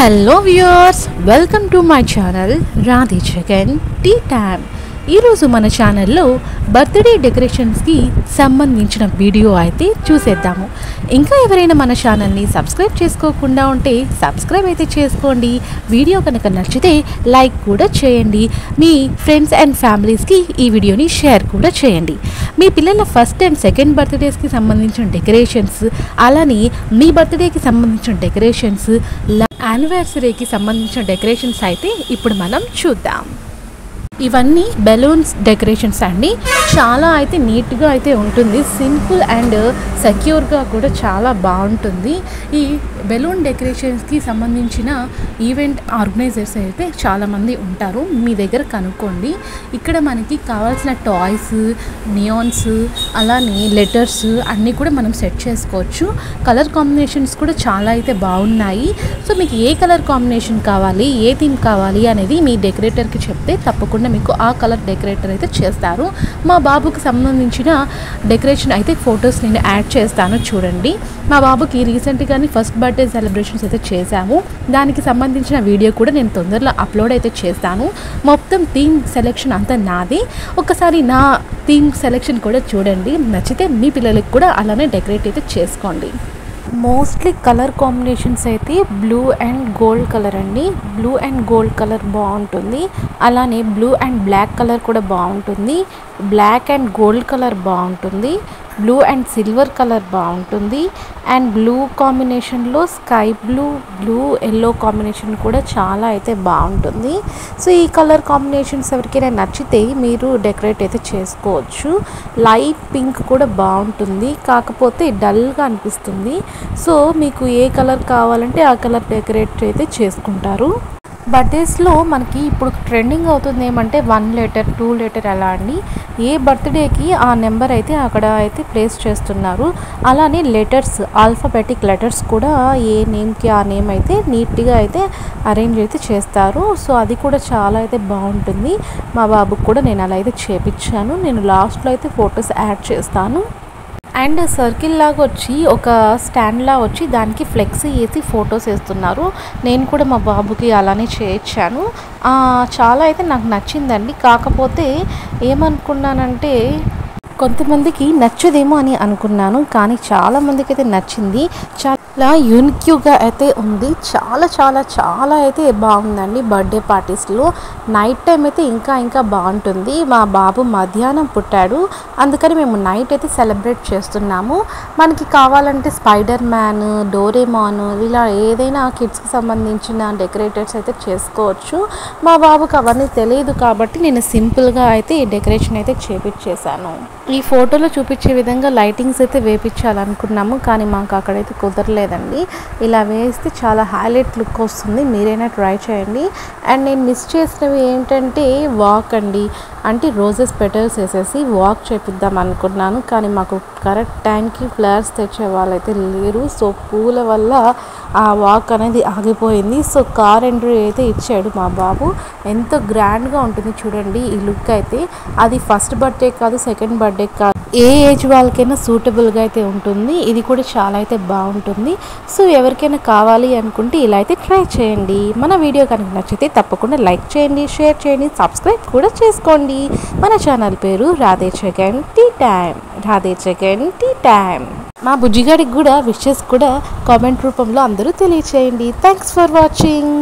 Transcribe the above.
Hello viewers, welcome to my channel Radhe chicken tea time. ఈరోజు మన ఛానల్లో బర్త్డే డెకరేషన్స్కి సంబంధించిన వీడియో అయితే చూసేద్దాము. ఇంకా ఎవరైనా మన ఛానల్ని సబ్స్క్రైబ్ చేసుకోకుండా ఉంటే సబ్స్క్రైబ్ అయితే చేసుకోండి. వీడియో కనుక నచ్చితే లైక్ కూడా చేయండి. మీ ఫ్రెండ్స్ అండ్ ఫ్యామిలీస్కి ఈ వీడియోని షేర్ కూడా చేయండి. మీ పిల్లల ఫస్ట్ అండ్ సెకండ్ బర్త్డేస్కి సంబంధించిన డెకరేషన్స్, అలానే మీ బర్త్డేకి సంబంధించిన డెకరేషన్స్, యానివర్సరీకి సంబంధించిన డెకరేషన్స్ అయితే ఇప్పుడు మనం చూద్దాం. ఇవన్నీ బెలూన్స్ డెకరేషన్స్ అండి. చాలా అయితే నీట్గా అయితే ఉంటుంది. సింపుల్ అండ్ సెక్యూర్గా కూడా చాలా బాగుంటుంది. ఈ బెలూన్ డెకరేషన్స్కి సంబంధించిన ఈవెంట్ ఆర్గనైజర్స్ అయితే చాలామంది ఉంటారు. మీ దగ్గర కనుక్కోండి. ఇక్కడ మనకి కావాల్సిన టాయ్స్, నియాన్స్, అలానే లెటర్స్ అన్నీ కూడా మనం సెట్ చేసుకోవచ్చు. కలర్ కాంబినేషన్స్ కూడా చాలా అయితే బాగున్నాయి. సో మీకు ఏ కలర్ కాంబినేషన్ కావాలి, ఏ థీమ్ కావాలి అనేది మీ డెకరేటర్కి చెప్తే తప్పకుండా మీకు ఆ కలర్ డెకరేటర్ అయితే చేస్తారు. మా బాబుకి సంబంధించిన డెకరేషన్ అయితే ఫొటోస్ నేను యాడ్ చేస్తాను చూడండి. మా బాబుకి రీసెంట్గానే ఫస్ట్ బర్త్డే సెలబ్రేషన్స్ అయితే చేశాము. దానికి సంబంధించిన వీడియో కూడా నేను తొందరలో అప్లోడ్ అయితే చేస్తాను. మొత్తం థీమ్ సెలెక్షన్ అంతా నాది. ఒకసారి నా థీమ్ సెలెక్షన్ కూడా చూడండి. నచ్చితే మీ పిల్లలకి కూడా అలానే డెకరేట్ అయితే చేసుకోండి. మోస్ట్లీ కలర్ కాంబినేషన్స్ అయితే బ్లూ అండ్ గోల్డ్ కలర్ అండి. బ్లూ అండ్ గోల్డ్ కలర్ బాగుంటుంది. అలానే బ్లూ అండ్ బ్లాక్ కలర్ కూడా బాగుంటుంది. బ్లాక్ అండ్ గోల్డ్ కలర్ బాగుంటుంది. బ్లూ అండ్ సిల్వర్ కలర్ బాగుంటుంది. అండ్ బ్లూ కాంబినేషన్లో sky blue, blue yellow combination కూడా చాలా అయితే బాగుంటుంది. సో ఈ కలర్ కాంబినేషన్స్ ఎవరికైనా నచ్చితే మీరు డెకరేట్ అయితే చేసుకోవచ్చు. లైట్ పింక్ కూడా బాగుంటుంది, కాకపోతే డల్గా అనిపిస్తుంది. సో మీకు ఏ కలర్ కావాలంటే ఆ కలర్ డెకరేట్ అయితే చేసుకుంటారు. బర్త్డేస్లో మనకి ఇప్పుడు ట్రెండింగ్ అవుతుంది ఏమంటే 1 లెటర్ 2 లెటర్ అలా అండి. ఏ బర్త్డేకి ఆ నెంబర్ అయితే అక్కడ అయితే ప్లేస్ చేస్తున్నారు. అలానే లెటర్స్, ఆల్ఫాబెటిక్ లెటర్స్ కూడా ఏ నేమ్కి ఆ నేమ్ అయితే నీట్గా అయితే అరేంజ్ అయితే చేస్తారు. సో అది కూడా చాలా అయితే బాగుంటుంది. మా బాబుకి కూడా నేను అలా అయితే చేపించాను. నేను లాస్ట్లో అయితే ఫొటోస్ యాడ్ చేస్తాను. అండ్ సర్కిల్ లాగా వచ్చి ఒక స్టాండ్లా వచ్చి దానికి ఫ్లెక్సీ వేసి ఫొటోస్ వేస్తున్నారు. నేను కూడా మా బాబుకి అలానే చేయించాను. చాలా అయితే నాకు నచ్చిందండి. కాకపోతే ఏమనుకున్నానంటే కొంతమందికి నచ్చదేమో అని అనుకున్నాను, కానీ చాలామందికి అయితే నచ్చింది. చాలా యూనిక్గా అయితే ఉంది. చాలా చాలా చాలా అయితే బాగుందండి. బర్త్డే పార్టీస్లో నైట్ టైం అయితే ఇంకా బాగుంటుంది. మా బాబు మధ్యాహ్నం పుట్టాడు, అందుకని మేము నైట్ అయితే సెలబ్రేట్ చేస్తున్నాము. మనకి కావాలంటే స్పైడర్ మ్యాన్, డోరేమాన్ ఇలా ఏదైనా కిడ్స్కి సంబంధించిన డెకరేటర్స్ అయితే చేసుకోవచ్చు. మా బాబుకి అవన్నీ తెలియదు కాబట్టి నేను సింపుల్గా అయితే ఈ డెకరేషన్ అయితే చేపించేశాను. ఈ ఫోటోలో చూపించే విధంగా లైటింగ్స్ అయితే వేపించాలనుకున్నాము, కానీ మాకు అక్కడైతే కుదరలేదండి. ఇలా వేస్తే చాలా హైలైట్ లుక్ వస్తుంది. మీరైనా ట్రై చేయండి. అండ్ నేను మిస్ చేసినవి ఏంటంటే వాక్ అండి. అంటే రోజెస్ పెటల్స్ వేసేసి వాక్ చేపిద్దాం అనుకున్నాను, కానీ మాకు కరెక్ట్ టైంకి ఫ్లవర్స్ తెచ్చే వాళ్ళైతే లేరు. సో పూల వల్ల ఆ వాక్ అనేది ఆగిపోయింది. సో కార్ ఎంట్రీ అయితే ఇచ్చాడు మా బాబు. ఎంతో గ్రాండ్గా ఉంటుంది చూడండి ఈ లుక్ అయితే. అది ఫస్ట్ బర్త్డే కాదు, సెకండ్ బర్త్డే కాదు, ఏ ఏజ్ వాళ్ళకైనా సూటబుల్గా అయితే ఉంటుంది. ఇది కూడా చాలా అయితే బాగుంటుంది. సో ఎవరికైనా కావాలి అనుకుంటే ఇలా అయితే ట్రై చేయండి. మన వీడియో కనుక నచ్చితే తప్పకుండా లైక్ చేయండి, షేర్ చేయండి, సబ్స్క్రైబ్ కూడా చేసుకోండి. మన ఛానల్ పేరు Radhe chicken tea time. Radhe chicken tea time. మా బుజ్జిగాడికి కూడా విషెస్ కూడా కామెంట్ రూపంలో అందరూ తెలియచేయండి. Thanks for watching.